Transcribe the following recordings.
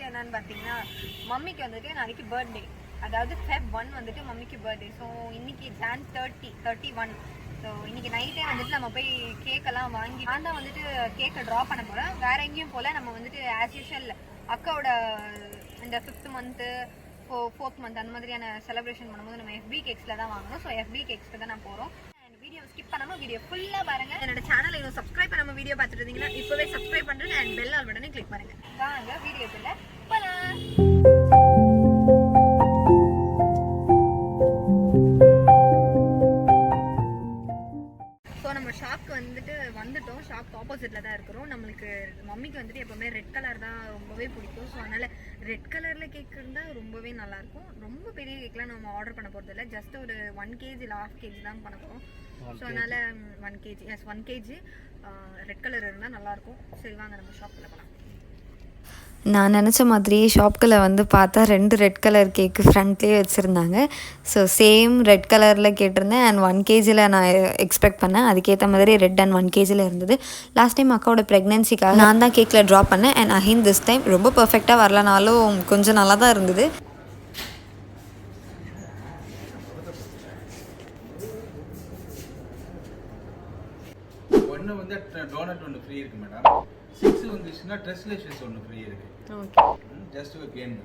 விஷயம் என்னன்னு பார்த்தீங்கன்னா, மம்மிக்கு வந்துட்டு நாளைக்கு பர்த்டே, அதாவது Feb 1 வந்துட்டு மம்மிக்கு பர்த்டே. ஸோ இன்னைக்கு Jan 31. ஸோ இன்னைக்கு நைட்டே வந்துட்டு நம்ம போய் கேக்கெல்லாம் வாங்கி நான் தான் வந்துட்டு கேக்கை ட்ரா பண்ண போகிறேன். வேற எங்கேயும் போல் நம்ம வந்துட்டு ஆஸ் யூஷுவல் அக்காவோட இந்த 5th மந்த்து 4th மந்த் அந்த மாதிரியான செலிப்ரேஷன் பண்ணும்போது நம்ம FB கேக்ஸில் தான் வாங்கணும். ஸோ FB கேக்ஸ்க்கு தான் நான் போகிறோம். வீடியோ ஸ்கிப் பண்ணாமல் வீடியோ ஃபுல்லாக பாருங்கள். என்னோட சேனலை இன்னும் சப்ஸ்கிரைப் பண்ணாமல் வீடியோ பார்த்துட்டு இருந்தீங்கன்னா இப்போவே சப்ஸ்கிரைப் பண்ணுறேன் அண்ட் பெல் ஆல் பட்டனை கிளிக் பண்ணுங்கள். வாங்க வீடியோக்குள்ள போகலாம். வந்துட்டோம். ஷாப் ஆப்போசிட்ல தான் இருக்கிறோம். நம்மளுக்கு மம்மிக்கு வந்துட்டு எப்பவுமே ரெட் கலர் தான் ரொம்பவே பிடிக்கும். ஸோ அதனால ரெட் கலர்ல கேக் இருந்தால் ரொம்பவே நல்லா இருக்கும். ரொம்ப பெரிய கேக்லாம் நம்ம ஆர்டர் பண்ண போறது இல்லை. ஜஸ்ட் ஒரு 1 kg இல்லை 1/2 kg தான் பண்ண போகிறோம். ஸோ அதனால 1 kg ரெட் கலர் இருந்தால் நல்லா இருக்கும். சரி வாங்க நம்ம ஷாப்பில் போகலாம். நான் நினச்ச மாதிரியே ஷாப்குள்ளே வந்து பார்த்தா 2 ரெட் கலர் கேக்கு ஃப்ரண்ட்லேயே வச்சுருந்தாங்க. ஸோ சேம் ரெட் கலரில் கேட்டிருந்தேன் அண்ட் 1 kgயில் நான் எக்ஸ்பெக்ட் பண்ணேன். அதுக்கேற்ற மாதிரி ரெட் அண்ட் 1 kgயில் இருந்தது. லாஸ்ட் டைம் அக்காவோட ப்ரெக்னென்சிக்காக நான் தான் கேக்கில் ட்ராப் பண்ணேன் அண்ட் அஹின் திஸ் டைம் ரொம்ப பர்ஃபெக்டாக வரலனாலும் கொஞ்சம் நல்லா தான் இருந்தது. ஒன்று வந்து டோனட் ஒன்று ஃப்ரீ இருக்குது மேடம். 6 வந்துச்சுன்னா ட்ரெஸ்லேஷன்ஸ் ஒன்று ஃப்ரீ இருக்குது. ஓகே, ஜஸ்ட் ஒரு கேம்.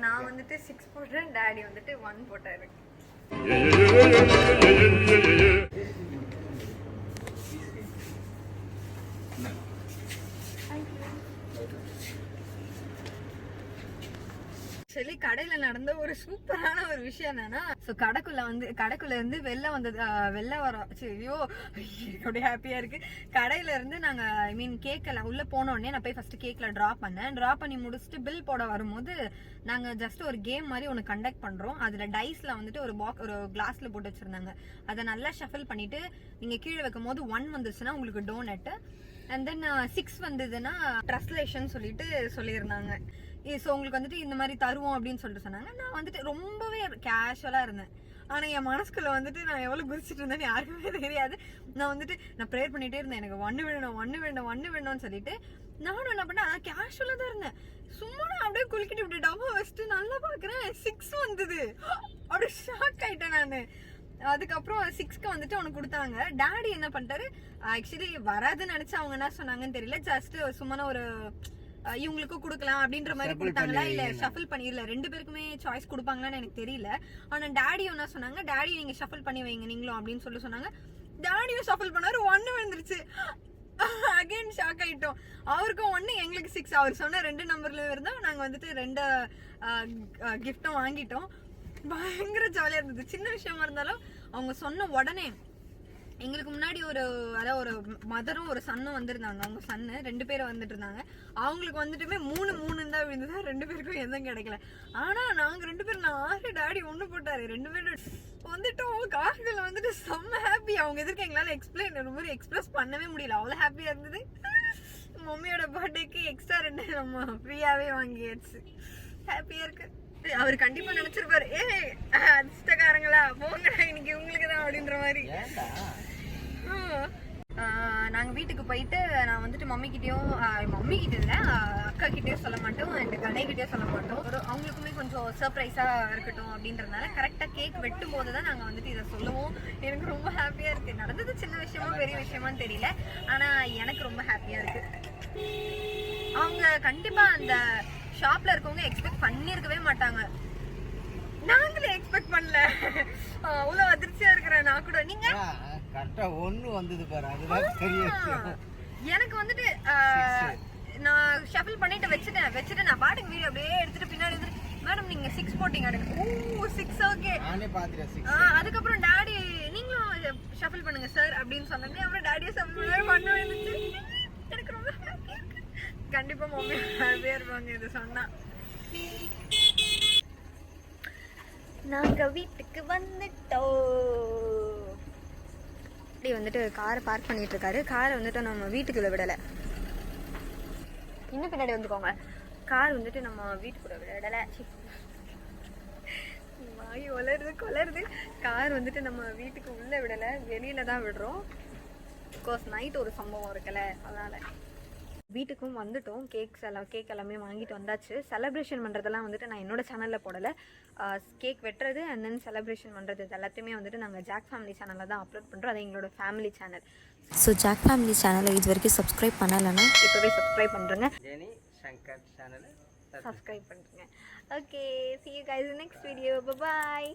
நான் வந்துட்டு 6 போட்டேன், டாடி வந்துட்டு 1 போட்டாரு. ஆக்சுவலி கடையில் நடந்த ஒரு சூப்பரான ஒரு விஷயம் என்னன்னா, ஸோ கடைக்குள்ள இருந்து வெளில வரோம். சரியோ அப்படியே ஹாப்பியா இருக்கு. கடையில இருந்து நாங்க கேக்கெல்லாம் உள்ள போனோடனே நான் போய் ஃபர்ஸ்ட் கேக்ல ட்ரா பண்ணி முடிச்சுட்டு பில் போட வரும்போது நாங்க ஜஸ்ட் ஒரு கேம் மாதிரி ஒன்று கண்டக்ட் பண்றோம். அதுல டைஸ்ல வந்துட்டு ஒரு கிளாஸ்ல போட்டு வச்சிருந்தாங்க. அதை நல்லா ஷஃபில் பண்ணிட்டு நீங்க கீழே வைக்கும் போது 1 வந்துச்சுன்னா உங்களுக்கு டோனட், அண்ட் தென் 6 வந்ததுன்னா ட்ரஸ்லேஷன் சொல்லியிருந்தாங்க. ஸோ உங்களுக்கு வந்துட்டு இந்த மாதிரி தருவோம் அப்படின்னு சொல்லிட்டு சொன்னாங்க. நான் வந்துட்டு ரொம்பவே கேஷுவலாக இருந்தேன். ஆனால் என் மனசுக்குள்ள வந்துட்டு நான் எவ்வளோ குதிச்சுட்டு இருந்தேன்னு யாருக்குமே தெரியாது. நான் ப்ரேயர் பண்ணிகிட்டே இருந்தேன், எனக்கு ஒன்று வேணும்னு சொல்லிட்டு. நானும் என்ன பண்ணேன், அதான் கேஷுவலாக தான் இருந்தேன். சும்மா நான் அப்படியே குளிக்கிட்டு இப்படி டப்பா வச்சுட்டு நல்லா பார்க்குறேன், 6 வந்தது. அப்படியே ஷாக் ஆகிட்டேன் நான். அதுக்கப்புறம் 6க்கு வந்துட்டு அவனுக்கு கொடுத்தாங்க. டாடி என்ன பண்ணிட்டாரு, ஆக்சுவலி வராதுன்னு நினச்சி அவங்க என்ன சொன்னாங்கன்னு தெரியல, ஜஸ்ட் சும்மா ஒரு இவங்களுக்கும் கொடுக்கலாம் அப்படின்ற மாதிரி கொடுத்தாங்களா இல்ல ஷஃபில் பண்ணி, இல்ல 2 பேருக்குமே சாய்ஸ் கொடுப்பாங்களான்னு எனக்கு தெரியல. ஆனா டாடி என்ன சொன்னாங்க, டாடி நீங்க ஷஃபில் பண்ணி வைங்க நீங்களும் அப்படின்னு சொன்னாங்க. டாடியும் ஷஃபில் பண்ணாரு, 1 வந்துருச்சு. அகைன் ஷாக் ஆயிட்டோம். அவருக்கும் 1, எங்களுக்கு 6. அவர் சொன்ன 2 நம்பர்லயும் இருந்தா நாங்க வந்துட்டு 2 கிஃப்டும் வாங்கிட்டோம். பயங்கர ஜாலியா இருந்தது. சின்ன விஷயமா இருந்தாலும் அவங்க சொன்ன உடனே எங்களுக்கு முன்னாடி ஒரு மதரும் ஒரு சன்னும் வந்திருந்தாங்க. அவங்க சன்னு 2 பேரும் வந்துட்டு இருந்தாங்க. அவங்களுக்கு வந்துட்டுமே 3 தான் விழுந்ததா, 2 பேருக்கும் எதுவும் கிடைக்கல. ஆனா நாங்க 2 பேரும் 6, டாடி 1 போட்டாரு. 2 பேரும் வந்துட்டோம். கார்கள் வந்துட்டு செம்ம ஹாப்பி. அவங்க எதிர்க்க எங்களால எக்ஸ்பிரஸ் பண்ணவே முடியல, அவ்வளவு ஹாப்பியா இருந்தது. மம்மியோட பர்த்டேக்கு எக்ஸ்ட்ரா 2 நம்ம ஃப்ரீயாவே வாங்கியாச்சு. ஹாப்பியா இருக்கு. அவர் கண்டிப்பா நினைச்சிருப்பாரு, அதிர்ஷ்டக்காரங்களா போங்க இன்னைக்கு உங்களுக்கு தான் அப்படின்ற மாதிரி. நாங்க வீட்டுக்கு போயிட்டு நான் வந்துட்டு மம்மி கிட்ட இல்ல அக்கா கிட்டயும் சொல்ல மாட்டோம் அண்ட் கடைகிட்டயும் சொல்ல மாட்டோம். அவங்களுக்குமே கொஞ்சம் சர்ப்ரைஸா இருக்கட்டும் அப்படின்றதுனால கரெக்டா கேக் வெட்டும் போதுதான் நாங்க வந்துட்டு இதை சொல்லுவோம். எனக்கு ரொம்ப ஹாப்பியா இருக்கு. நடந்தது சின்ன விஷயமா பெரிய விஷயமான்னு தெரியல, ஆனா எனக்கு ரொம்ப ஹாப்பியா இருக்கு. அவங்க கண்டிப்பா அந்த ஷாப்ல இருக்கவங்க எக்ஸ்பெக்ட் பண்ணிருக்கவே மாட்டாங்க. நாங்களே எக்ஸ்பெக்ட் பண்ணல. அவ்வளவு அதிர்ச்சியா இருக்கிறேன் நான் கூட. நீங்க கரெக்டா 1 வந்தது பாரு, அதுதான் பெரிய விஷயம். எனக்கு வந்துட்டு நான் ஷஃபில் பண்ணிட்டு வச்சுட்டேன். நான் பாட்டுக்கு வீடியோ அப்படியே எடுத்துட்டு பின்னாடி வந்துட்டு, மேடம் நீங்க 6 போட்டிங்க ஓ 6 ஓகே நானே பாத்துறேன் 6 அதுக்கப்புறம் டாடி நீங்களும் ஷஃபிள் பண்ணுங்க சார் அப்படின்னு சொன்னேன் அப்புறம் டாடியை ஷஃபிள் பண்ண வந்துச்சு எனக்கு ரொம்ப ஹாப்பியா இருக்கு கண்டிப்பா மம்மி ஹாப்பியா இருப்பாங்க இது சொன்னா நாங்க வீட்டுக்கு வந்துட்டோம் இப்படி வந்துட்டு காரை பார்க் பண்ணிட்டு இருக்காரு காரை வந்துட்டு நம்ம வீட்டுக்குள்ள விடலை இன்னும் பின்னாடி வந்துக்கோங்க கார் வந்துட்டு நம்ம வீட்டுக்குள்ள விடலை வாய் கொலருது கார் வந்துட்டு நம்ம வீட்டுக்கு உள்ள விடலை வெளியில தான் விடுறோம் பிகாஸ் நைட் ஒரு சம்பவம் இருக்குல்ல அதனால வீட்டுக்கும் வந்துட்டோம் கேக் எல்லாமே வாங்கிட்டு வந்தாச்சு செலிப்ரேஷன் பண்ணுறதெல்லாம் வந்துட்டு நான் என்னோட சேனலில் போடலை கேக் வெட்டுறது அண்ட் தென் செலிப்ரேஷன் பண்ணுறது இது எல்லாத்தையுமே வந்துட்டு நாங்கள் ஜாக் ஃபேமிலி சேனலில் தான் அப்லோட் பண்ணுறோம் அது எங்களோட family channel so Jack family சேனலை இது வரைக்கும் சப்ஸ்கிரைப் பண்ணலைன்னா இப்போவே சப்ஸ்கிரைப் பண்ணுறேங்க ஜெனி சங்கர் சேனலை சப்ஸ்கிரைப் பண்ணுறேங்க okay see you guys in next video bye bye